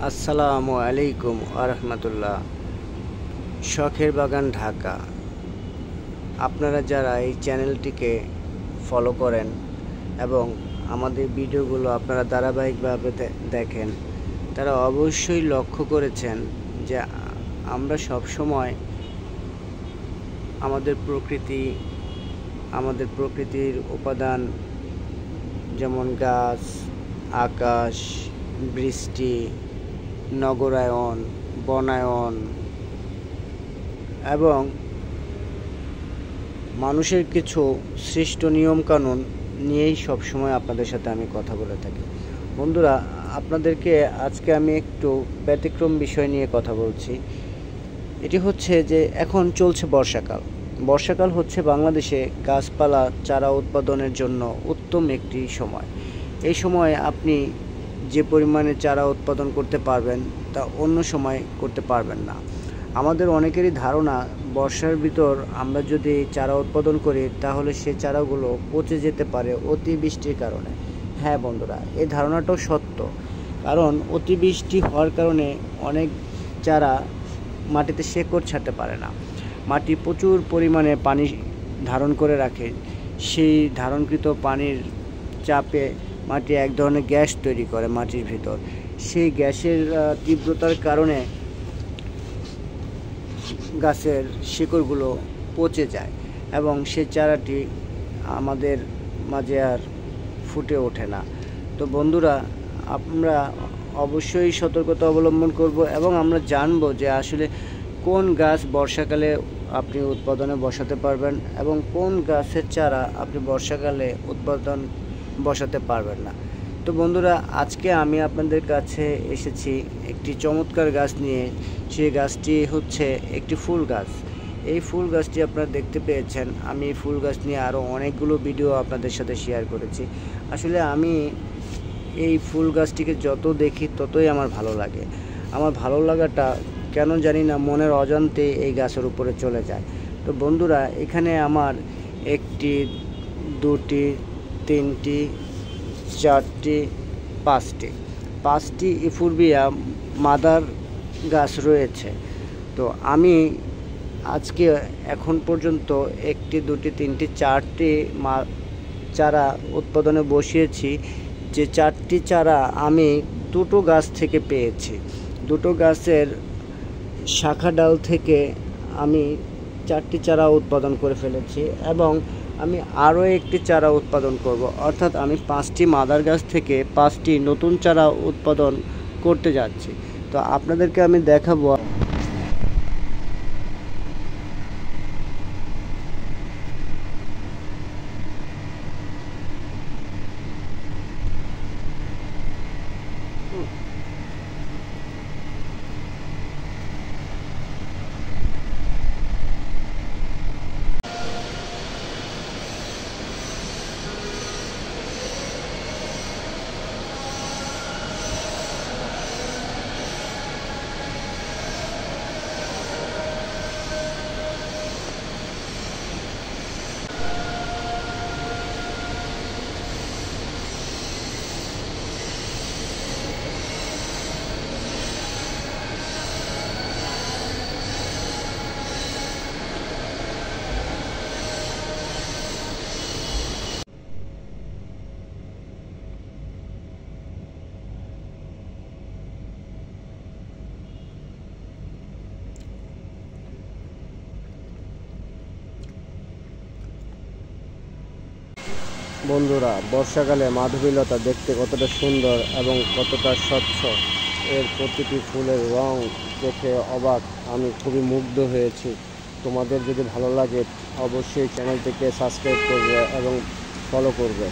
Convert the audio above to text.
আসসালামু আলাইকুম আরহামতুল্লাহ। শখের বাগান ঢাকা, আপনারা যারা এই চ্যানেলটিকে ফলো করেন এবং আমাদের ভিডিওগুলো আপনারা ধারাবাহিকভাবে দেখেন, তারা অবশ্যই লক্ষ্য করেছেন যে আমরা সব সময় আমাদের প্রকৃতির উপাদান যেমন গাছ, আকাশ, বৃষ্টি, নগরায়ন, বনায়ন এবং মানুষের কিছু সৃষ্ট নিয়মকানুন নিয়েই সবসময় আপনাদের সাথে আমি কথা বলে থাকি। বন্ধুরা, আপনাদেরকে আজকে আমি একটু ব্যতিক্রম বিষয় নিয়ে কথা বলছি। এটি হচ্ছে যে এখন চলছে বর্ষাকাল হচ্ছে বাংলাদেশে গাছপালা চারা উৎপাদনের জন্য উত্তম একটি সময়। এই সময় আপনি যে পরিমাণে চারা উৎপাদন করতে পারবেন তা অন্য সময় করতে পারবেন না। আমাদের অনেকেরই ধারণা বর্ষার ভিতর আমরা যদি চারা উৎপাদন করি তাহলে সে চারাগুলো পচে যেতে পারে অতিবৃষ্টির কারণে। হ্যাঁ বন্ধুরা, এই ধারণাটাও সত্য, কারণ অতিবৃষ্টি হওয়ার কারণে অনেক চারা মাটিতে শেকড় ছাড়তে পারে না। মাটি প্রচুর পরিমাণে পানি ধারণ করে রাখে। সেই ধারণকৃত পানির চাপে মাটি এক ধরনের গ্যাস তৈরি করে মাটির ভিতর। সেই গ্যাসের তীব্রতার কারণে গাছের শিকড়গুলো পচে যায় এবং সেই চারাটি আমাদের মাঝে আর ফুটে ওঠে না। তো বন্ধুরা, আমরা অবশ্যই সতর্কতা অবলম্বন করব এবং আমরা জানব যে আসলে কোন গাছ বর্ষাকালে আপনি উৎপাদনে বসাতে পারবেন এবং কোন গাছের চারা আপনি বর্ষাকালে বসাতে পারবেন না। তো বন্ধুরা, আজকে আমি আপনাদের কাছে এসেছি একটি চমৎকার গাছ নিয়ে। সেই গাছটি হচ্ছে একটি ফুল গাছ। এই ফুল গাছটি আপনারা দেখতে পেয়েছেন। আমি এই ফুল গাছ নিয়ে আরও অনেকগুলো ভিডিও আপনাদের সাথে শেয়ার করেছি। আসলে আমি এই ফুল গাছটিকে যত দেখি ততই আমার ভালো লাগে। আমার ভালো লাগাটা কেন জানি না মনের অজান্তে এই গাছের উপরে চলে যায়। তো বন্ধুরা, এখানে আমার একটি, দুটি, তিনটি, চারটি, পাঁচটি ইফোরবিয়া মাদার গাছ রয়েছে। তো আমি আজকে এখন পর্যন্ত একটি, দুটি, তিনটি, চারটি চারা উৎপাদনে বসিয়েছি। যে চারটি চারা আমি দুটো গাছ থেকে পেয়েছি। দুটো গাছের শাখা ডাল থেকে আমি চারটি চারা উৎপাদন করে ফেলেছি এবং আমি আরও একটি চারা উৎপাদন করব, অর্থাৎ আমি 5টি মাদার গাছ থেকে 5টি নতুন চারা উৎপাদন করতে যাচ্ছি। তো আপনাদেরকে আমি দেখাবো। বন্ধুরা, বর্ষাকালে মাধবীলতা দেখতে কতটা সুন্দর এবং কতটা স্বচ্ছ, এর প্রতিটি ফুলের রং দেখে অবাক, আমি খুবই মুগ্ধ হয়েছি। তোমাদের যদি ভালো লাগে অবশ্যই চ্যানেলটিকে সাবস্ক্রাইব করবে এবং ফলো করবে।